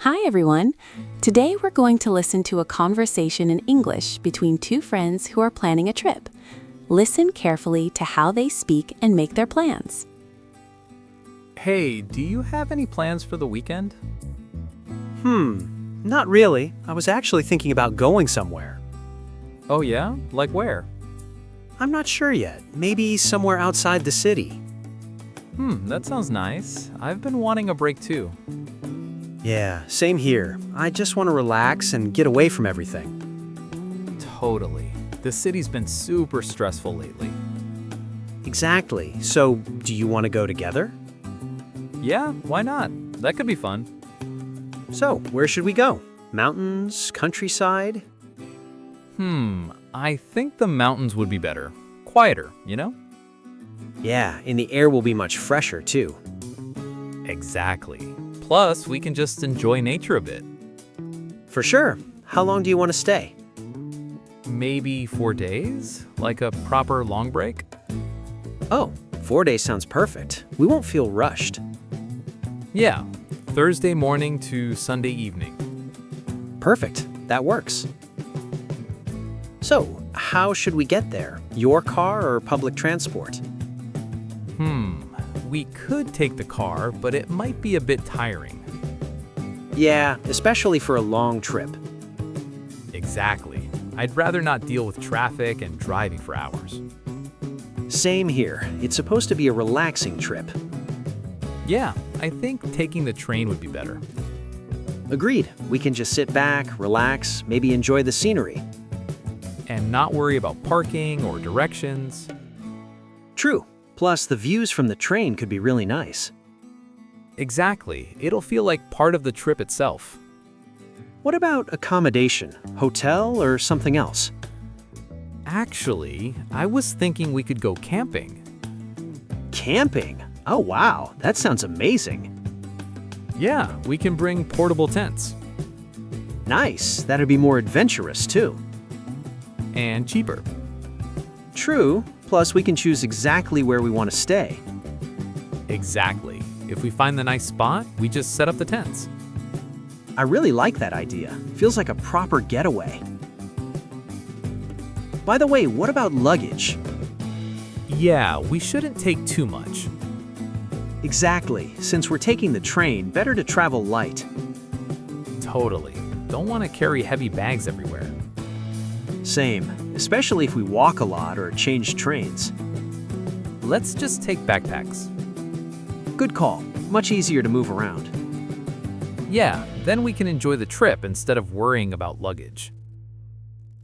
Hi, everyone. Today we're going to listen to a conversation in English between two friends who are planning a trip. Listen carefully to how they speak and make their plans. Hey, do you have any plans for the weekend? Not really. I was actually thinking about going somewhere. Oh yeah? Like where? I'm not sure yet. Maybe somewhere outside the city. That sounds nice. I've been wanting a break too. Yeah, same here. I just want to relax and get away from everything. Totally. The city's been super stressful lately. Exactly. So, do you want to go together? Yeah, why not? That could be fun. So, where should we go? Mountains? Countryside? I think the mountains would be better. Quieter, you know? Yeah, and the air will be much fresher too. Exactly. Plus, we can just enjoy nature a bit. For sure. How long do you want to stay? Maybe 4 days? Like a proper long break? Oh, 4 days sounds perfect. We won't feel rushed. Yeah, Thursday morning to Sunday evening. Perfect. That works. So, how should we get there? Your car or public transport? We could take the car, but it might be a bit tiring. Yeah, especially for a long trip. Exactly. I'd rather not deal with traffic and driving for hours. Same here. It's supposed to be a relaxing trip. Yeah, I think taking the train would be better. Agreed. We can just sit back, relax, maybe enjoy the scenery. And not worry about parking or directions. True. Plus, the views from the train could be really nice. Exactly. It'll feel like part of the trip itself. What about accommodation? Hotel or something else? Actually, I was thinking we could go camping. Camping? Oh wow, that sounds amazing. Yeah, we can bring portable tents. Nice, that'd be more adventurous too. And cheaper. True, plus we can choose exactly where we want to stay. Exactly. If we find the nice spot, we just set up the tents. I really like that idea. Feels like a proper getaway. By the way, what about luggage? Yeah, we shouldn't take too much. Exactly. Since we're taking the train, better to travel light. Totally. Don't want to carry heavy bags everywhere. Same, especially if we walk a lot or change trains. Let's just take backpacks. Good call. Much easier to move around. Yeah, then we can enjoy the trip instead of worrying about luggage.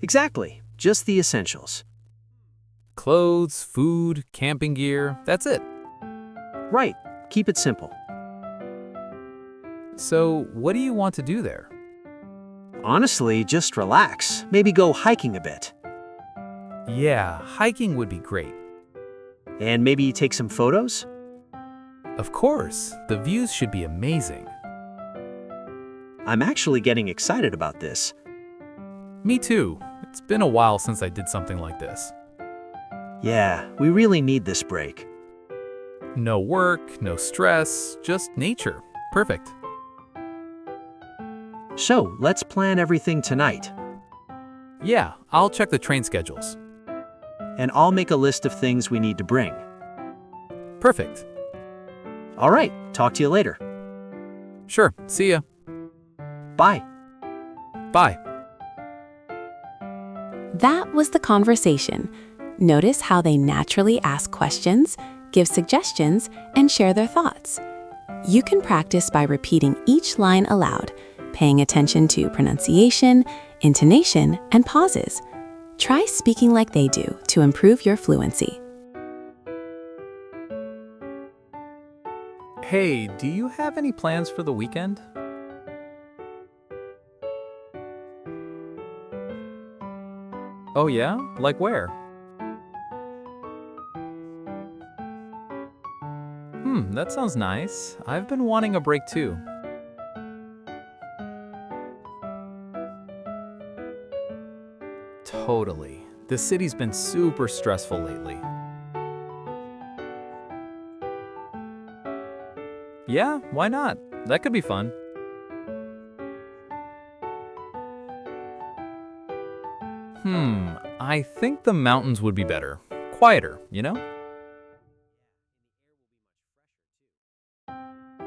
Exactly. Just the essentials. Clothes, food, camping gear, that's it. Right. Keep it simple. So, what do you want to do there? Honestly, just relax. Maybe go hiking a bit. Yeah, hiking would be great. And maybe take some photos? Of course, the views should be amazing. I'm actually getting excited about this. Me too. It's been a while since I did something like this. Yeah, we really need this break. No work, no stress, just nature. Perfect. So, let's plan everything tonight. Yeah, I'll check the train schedules. And I'll make a list of things we need to bring. Perfect. All right, talk to you later. Sure, see ya. Bye. Bye. That was the conversation. Notice how they naturally ask questions, give suggestions, and share their thoughts. You can practice by repeating each line aloud, paying attention to pronunciation, intonation, and pauses. Try speaking like they do to improve your fluency. Hey, do you have any plans for the weekend? Oh yeah? Like where? That sounds nice. I've been wanting a break too. Totally. The city's been super stressful lately. Yeah, why not? That could be fun. I think the mountains would be better. Quieter, you know?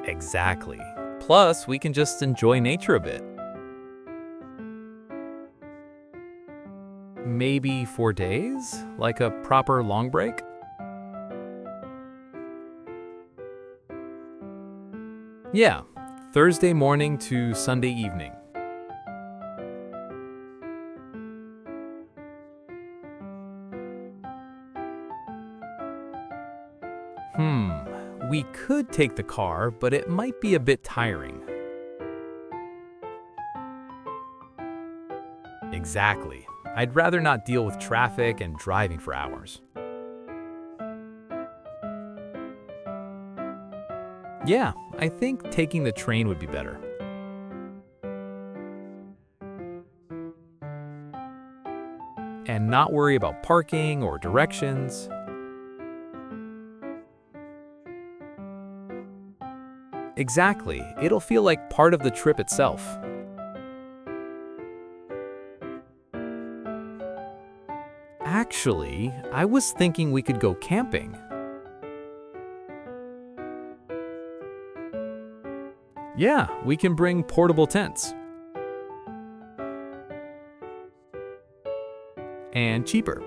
Exactly. Plus, we can just enjoy nature a bit. Maybe 4 days? Like a proper long break? Yeah, Thursday morning to Sunday evening. We could take the car, but it might be a bit tiring. Exactly. I'd rather not deal with traffic and driving for hours. Yeah, I think taking the train would be better. And not worry about parking or directions. Exactly. It'll feel like part of the trip itself. Actually, I was thinking we could go camping. Yeah, we can bring portable tents. And cheaper.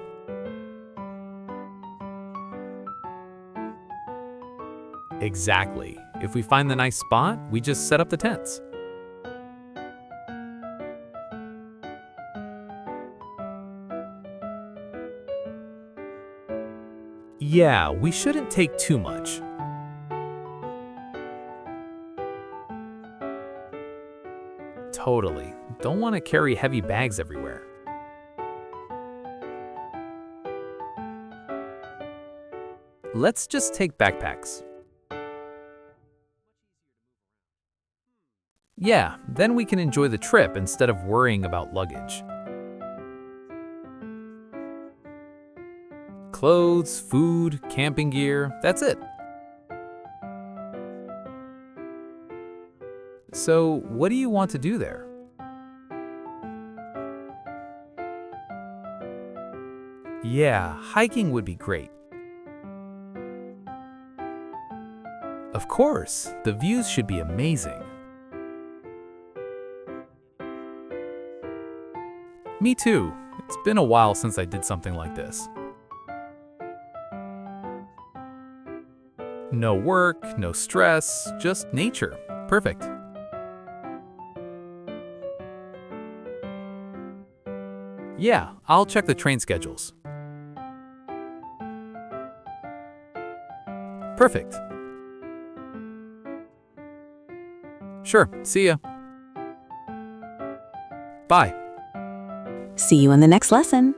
Exactly. If we find the nice spot, we just set up the tents. Yeah, we shouldn't take too much. Totally. Don't want to carry heavy bags everywhere. Let's just take backpacks. Yeah, then we can enjoy the trip instead of worrying about luggage. Clothes, food, camping gear, that's it. So, what do you want to do there? Yeah, hiking would be great. Of course, the views should be amazing. Me too. It's been a while since I did something like this. No work, no stress, just nature. Perfect. Yeah, I'll check the train schedules. Perfect. Sure, see ya. Bye. See you in the next lesson.